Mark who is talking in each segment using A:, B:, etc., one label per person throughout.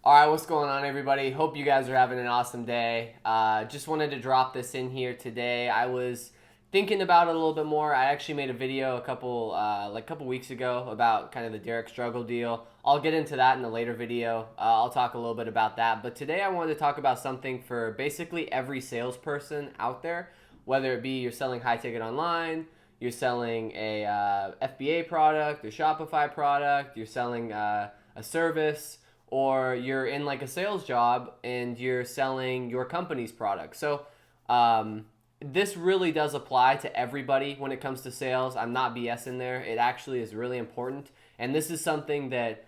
A: All right, what's going on, everybody? Hope you guys are having an awesome day. Just wanted to drop this in here today. I was thinking about it a little bit more. I actually made a video a couple weeks ago about kind of the Derek Struggle deal. I'll get into that in a later video. I'll talk a little bit about that. But today I wanted to talk about something for basically every salesperson out there, whether it be you're selling high ticket online, you're selling a FBA product, a Shopify product, you're selling a service, or you're in like a sales job and you're selling your company's product. So this really does apply to everybody when it comes to sales. I'm not BSing there. It actually is really important, and this is something that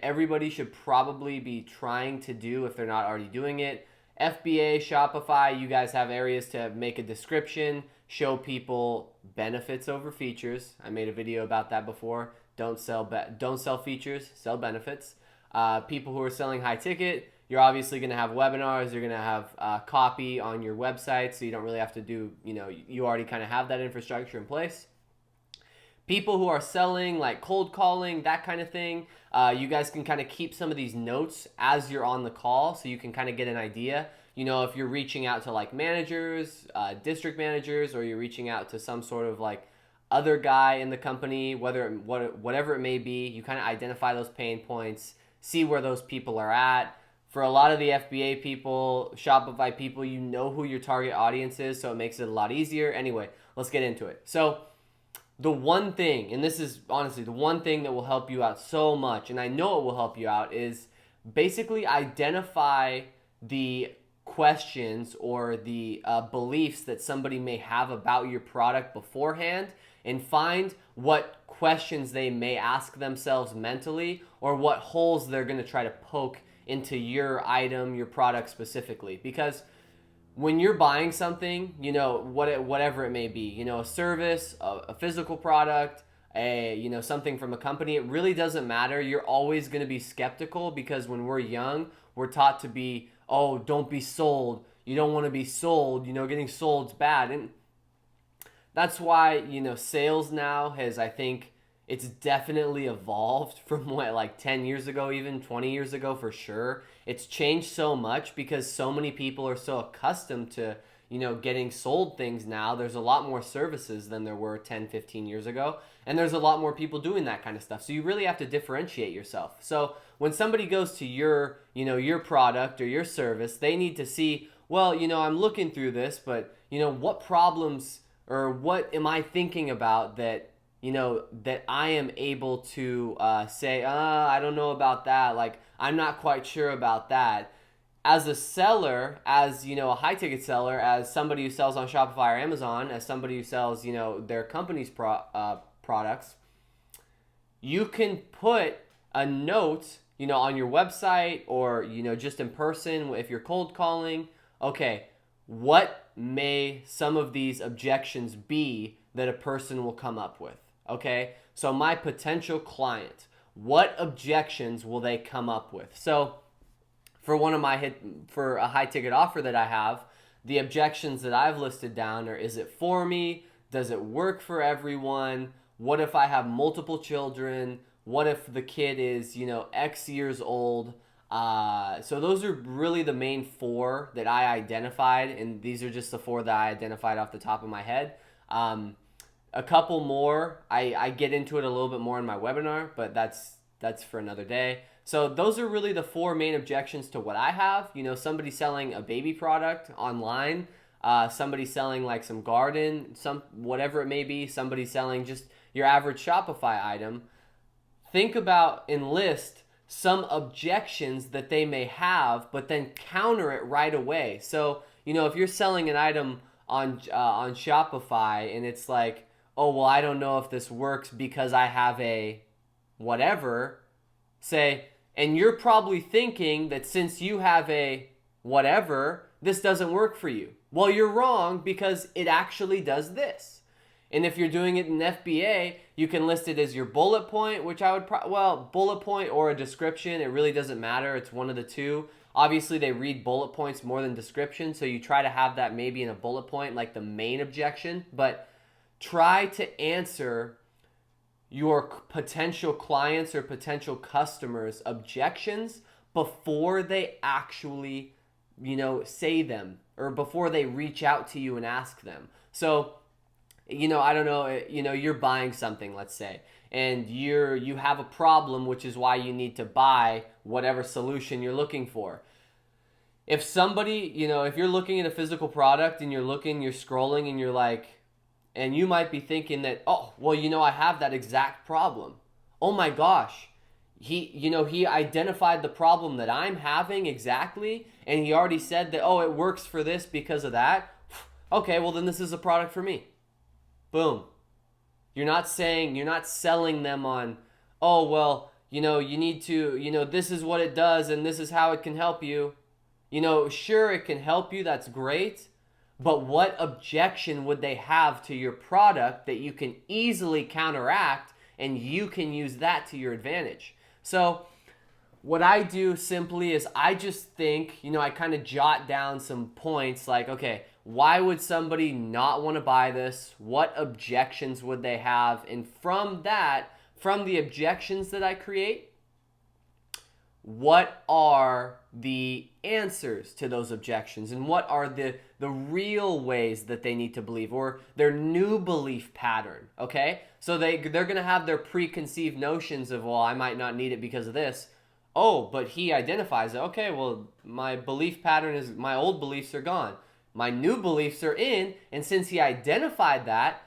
A: everybody should probably be trying to do if they're not already doing it. FBA, Shopify, you guys have areas to make a description, show people benefits over features. I made a video about that before. Don't sell features, sell benefits. People who are selling high ticket, you're obviously going to have webinars. You're going to have copy on your website, so you don't really have to do, you already kind of have that infrastructure in place. People who are selling like cold calling, that kind of thing, you guys can kind of keep some of these notes as you're on the call, so you can kind of get an idea. If you're reaching out to like managers, district managers, or you're reaching out to some sort of like other guy in the company, whatever it may be, you kind of identify those pain points, see where those people are at. For a lot of the FBA people, Shopify people, you know who your target audience is, so it makes it a lot easier. Anyway, let's get into it. So the one thing, and this is honestly the one thing that will help you out so much, and I know it will help you out, is basically identify the questions or the beliefs that somebody may have about your product beforehand, and find what questions they may ask themselves mentally, or what holes they're going to try to poke into your item, your product specifically. Because when you're buying something, whatever it may be, a service, a physical product, something from a company, it really doesn't matter. You're always going to be skeptical, because when we're young, we're taught to be, oh, don't be sold. You don't want to be sold. Getting sold's bad. And that's why, sales now has, I think, it's definitely evolved from like 10 years ago, even 20 years ago for sure. It's changed so much because so many people are so accustomed to, getting sold things now. There's a lot more services than there were 10, 15 years ago. And there's a lot more people doing that kind of stuff. So you really have to differentiate yourself. So when somebody goes to your product or your service, they need to see, well, I'm looking through this, but, what problems or what am I thinking about that, that I am able to say, I don't know about that. Like, I'm not quite sure about that. As a seller, as, a high ticket seller, as somebody who sells on Shopify or Amazon, as somebody who sells, their company's products, you can put a note, on your website or, just in person if you're cold calling. Okay, what may some of these objections be that a person will come up with? Okay, so my potential client, what objections will they come up with? So for for a high ticket offer that I have, the objections that I've listed down are, is it for me? Does it work for everyone? What if I have multiple children? What if the kid is, X years old? So those are really the main four that I identified, and these are just the four that I identified off the top of my head. A couple more, I get into it a little bit more in my webinar, but that's for another day. So those are really the four main objections to what I have. Somebody selling a baby product online, somebody selling like some garden, whatever it may be, somebody selling just your average Shopify item. Think about and list some objections that they may have, but then counter it right away. So, if you're selling an item on Shopify and it's like, oh, well, I don't know if this works because I have a whatever, say, and you're probably thinking that since you have a whatever, this doesn't work for you. Well, you're wrong, because it actually does this. And if you're doing it in FBA, you can list it as your bullet point, which I would bullet point or a description. It really doesn't matter. It's one of the two. Obviously, they read bullet points more than description, so you try to have that maybe in a bullet point, like the main objection. But try to answer your potential clients or potential customers' objections before they actually, say them, or before they reach out to you and ask them. So, I don't know, you're buying something, let's say, and you have a problem, which is why you need to buy whatever solution you're looking for. If somebody, if you're looking at a physical product and you're scrolling and you're like, and you might be thinking that, oh, well, I have that exact problem. Oh my gosh. He identified the problem that I'm having exactly, and he already said that, oh, it works for this because of that. Okay, well, then this is a product for me. Boom. You're not selling them on, oh, well, you need to, this is what it does and this is how it can help you. Sure, it can help you. That's great. But what objection would they have to your product that you can easily counteract and you can use that to your advantage? So what I do simply is I just think, I kind of jot down some points like, okay, why would somebody not want to buy this? What objections would they have? And from the objections that I create, what are the answers to those objections, and what are the real ways that they need to believe, or their new belief pattern? Okay, so they're going to have their preconceived notions of, well, I might not need it because of this. Oh, but he identifies it. Okay, well, my belief pattern is, my old beliefs are gone, my new beliefs are in, and since he identified that,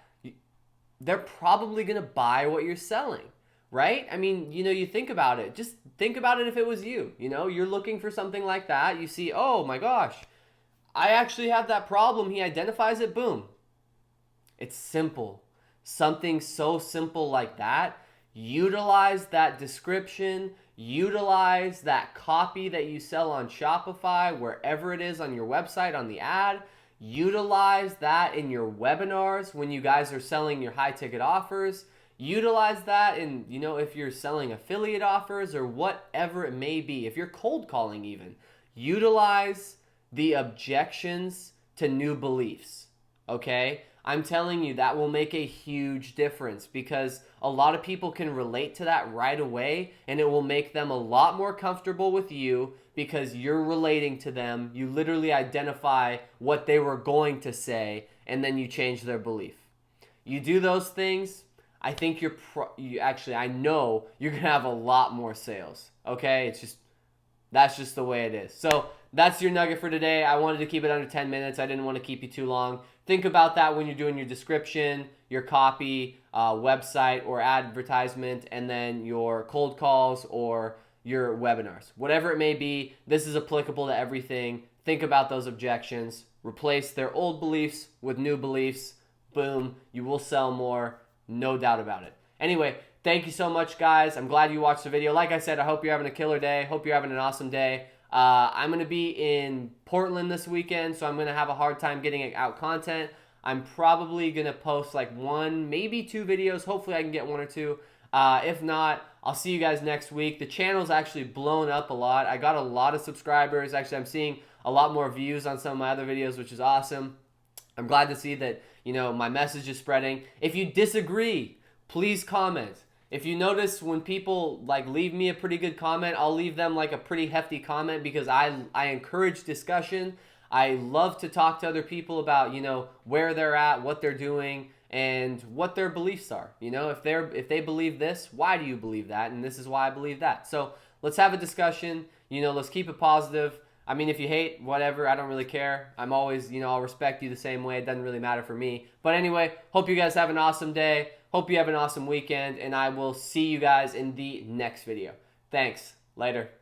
A: they're probably going to buy what you're selling. Right? I mean, you think about it. Just think about it if it was you. You're looking for something like that. You see, oh my gosh, I actually have that problem. He identifies it. Boom. It's simple. Something so simple like that. Utilize that description. Utilize that copy that you sell on Shopify, wherever it is on your website, on the ad. Utilize that in your webinars when you guys are selling your high ticket offers. Utilize that in, if you're selling affiliate offers or whatever it may be. If you're cold calling even, utilize the objections to new beliefs, okay? I'm telling you, that will make a huge difference because a lot of people can relate to that right away, and it will make them a lot more comfortable with you because you're relating to them. You literally identify what they were going to say, and then you change their belief. You do those things, I think I know you're going to have a lot more sales, okay? That's just the way it is. So that's your nugget for today. I wanted to keep it under 10 minutes. I didn't want to keep you too long. Think about that when you're doing your description, your copy, website or advertisement, and then your cold calls or your webinars. Whatever it may be, this is applicable to everything. Think about those objections. Replace their old beliefs with new beliefs. Boom, you will sell more. No doubt about it. Anyway, thank you so much, guys. I'm glad you watched the video. Like I said, I hope you're having a killer day. Hope you're having an awesome day. I'm going to be in Portland this weekend, so I'm going to have a hard time getting out content. I'm probably going to post like 1, maybe 2 videos. Hopefully I can get 1 or 2. If not, I'll see you guys next week. The channel's actually blown up a lot. I got a lot of subscribers. Actually, I'm seeing a lot more views on some of my other videos, which is awesome. I'm glad to see that, my message is spreading. If you disagree, please comment. If you notice when people leave me a pretty good comment, I'll leave them a pretty hefty comment because I encourage discussion. I love to talk to other people about, where they're at, what they're doing, and what their beliefs are. If they believe this, why do you believe that? And this is why I believe that. So let's have a discussion. Let's keep it positive. I mean, if you hate, whatever, I don't really care. I'm always, I'll respect you the same way. It doesn't really matter for me. But anyway, hope you guys have an awesome day. Hope you have an awesome weekend. And I will see you guys in the next video. Thanks. Later.